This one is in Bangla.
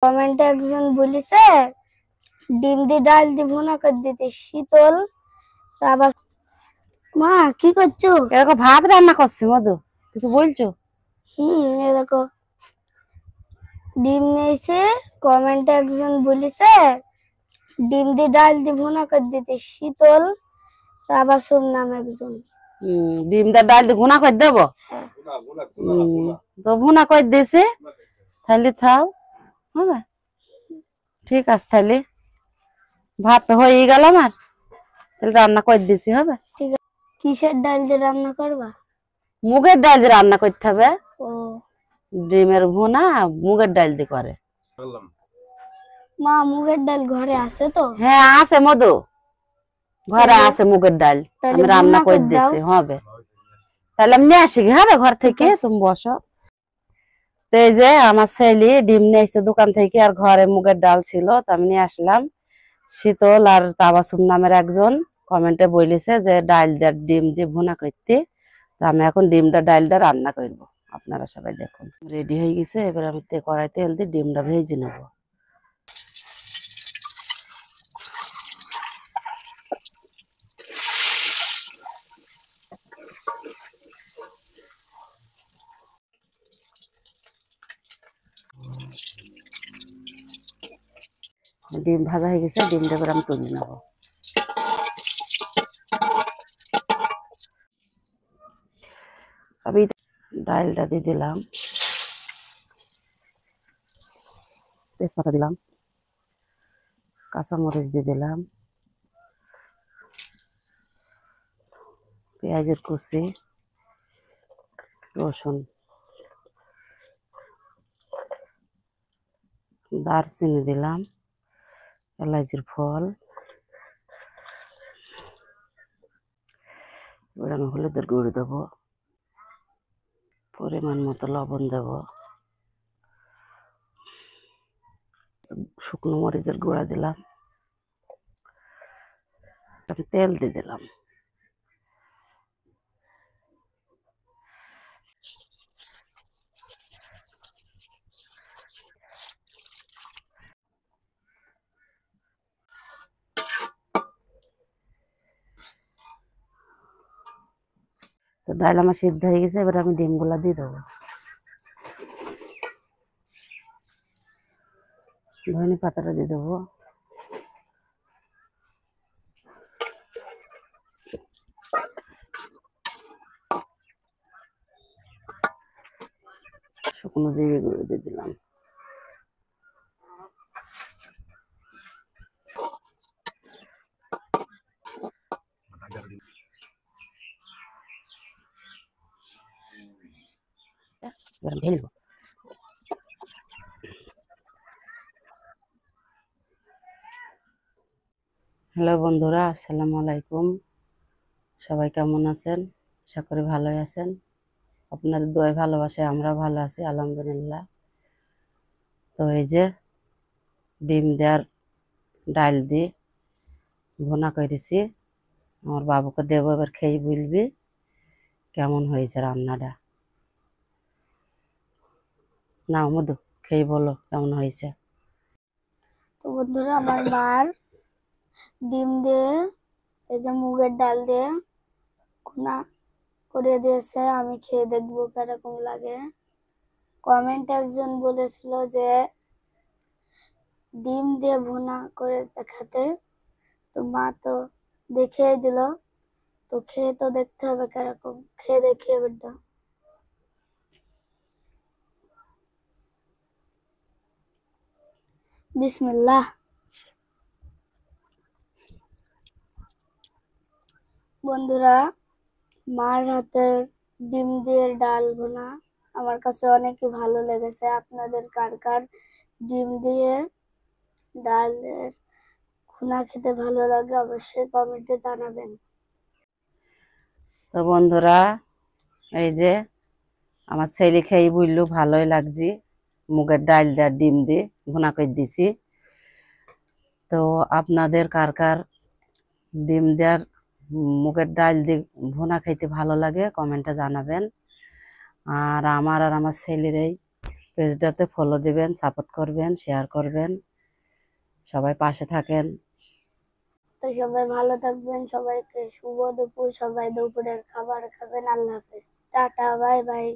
কমেন্টে একজন বলেছে ডিম দিয়ে ডাল দিয়ে ভুনা করে দিতে শীতল। আবার মা কি করছো? এরকম ভাত রান্না করছি মধু, কিছু বলছো? এই দেখো ডিম নিয়েছে। কমেন্টে একজন বলেছে ডিম দিয়ে ডাল দিয়ে ভুনা করে দিতে শীতল। আবার নাম একজন ডিমটা ডাল দিয়ে ভুনা করে দেবো। তো ভুনা করে দিয়েছি, তাহলে থাও হবে। ঠিক আছে, তাহলে ভাত তো হয়ে গেল আমার, তাহলে রান্না করে দিছি হবে। ঠিক আছে। কিসের ডাল দিয়ে রান্না করবা? মুগের ডাল দিয়ে রান্না করতে হবে। ও ডিমের ভুনা মুগের ডাল দিয়ে করে। মা মুগের ডাল ঘরে আছে তো? হ্যাঁ আছে মধু, ঘরে আছে মুগের ডাল, আমি রান্না করে দিছি হবে। তাহলে আমি নিয়ে আসি হবে ঘর থেকে, তুমি বসো। তো এই যে আমার ছেলে ডিম নিয়ে এসে দোকান থেকে, আর ঘরে মুগের ডাল ছিল, তো আমি নিয়ে আসলাম। শীতল আর তাবাসুম নামের একজন কমেন্টে বলেছে যে ডাল দিয়ে ডিম দিয়ে ভুনা করতে। তো আমি এখন ডিমটা ডালটা রান্না করবো। আপনারা সবাই দেখুন, রেডি হয়ে গেছে। এবার আমি কড়াই তেল দিয়ে ডিমটা ভেজে নেবো। ডিম ভাজা হয়ে গেছে, ডিমটা এবার আমি তুলে নেবো। আমি ডালটা দিয়ে দিলাম, তেজপাতা দিলাম, কাঁচামরিচ দিয়ে দিলাম, পেঁয়াজের কুচি, রসুন, দারচিনি দিলাম, এলাচির ফল, এবার আমি হলুদের গুঁড়ো দেবো, পরিমাণ মতো লবণ দেব, শুকনো মরিচের গুঁড়া দিলাম, আমি তেল দিয়ে দিলাম। তো ডাল আমার সিদ্ধ হয়ে গেছে, এবার আমি ডিমগুলা দিয়ে দেবো। ধনে পাতাটা দিয়ে দেবো, শুকনো জিরে গুঁড়ো দিয়ে দিলাম, এবার আমি ঢেলে নেবো। হ্যালো বন্ধুরা, আসসালামু আলাইকুম। সবাই কেমন আছেন? আশা করি ভালোই আছেন। আপনাদের দোয়ায় ভালোবাসে আমরা ভালো আছি আলহামদুলিল্লাহ। তো এই যে ডিম দেওয়ার ডাল দিয়ে ভুনা করেছি, আমার বাবুকে দেবো, এবার খেয়ে বলবি কেমন হয়েছে রান্নাটা। না মধু, খেয়ে বলো কেমন হয়েছে। তো বন্ধুরা আমার মার ডিম দিয়ে এই যে মুগের ডাল দিয়ে ভুনা করে দিয়েছে, আমি খেয়ে দেখবো কিরকম লাগে। কমেন্টে একজন বলেছিল যে ডিম দিয়ে ভুনা করে দেখাতে, তো মা তো দেখিয়ে দিল, তো খেয়ে তো দেখতে হবে কিরকম। খেয়ে দেখিয়ে বেটা। বিসমিল্লাহ। বন্ধুরা মার হাতের ডিম দিয়ে ডাল ভুনা আমার কাছে অনেকই ভালো লেগেছে। আপনাদের কার কার ডিম দিয়ে ডালের ভুনা খেতে ভালো লাগে অবশ্যই কমেন্টে জানাবেন। তো বন্ধুরা এই যে আমার ছেলে খেয়ে বললো ভালোই লাগছে, মুগের ডাল দেওয়ার ডিম দিয়ে ভুনা করে দিছি। তো আপনাদের কার কার ডিম দেওয়ার মুগের ডাল দিয়ে ভুনা খাইতে ভালো লাগে কমেন্টে জানাবেন। আর আমার ছেলের এই পেজটাতে ফলো দিবেন, সাপোর্ট করবেন, শেয়ার করবেন, সবাই পাশে থাকেন। তো সবাই ভালো থাকবেন, সবাইকে শুভ দুপুর, সবাই দুপুরের খাবার খাবেন। আল্লাহ হাফেজ, টাটা, বাই বাই।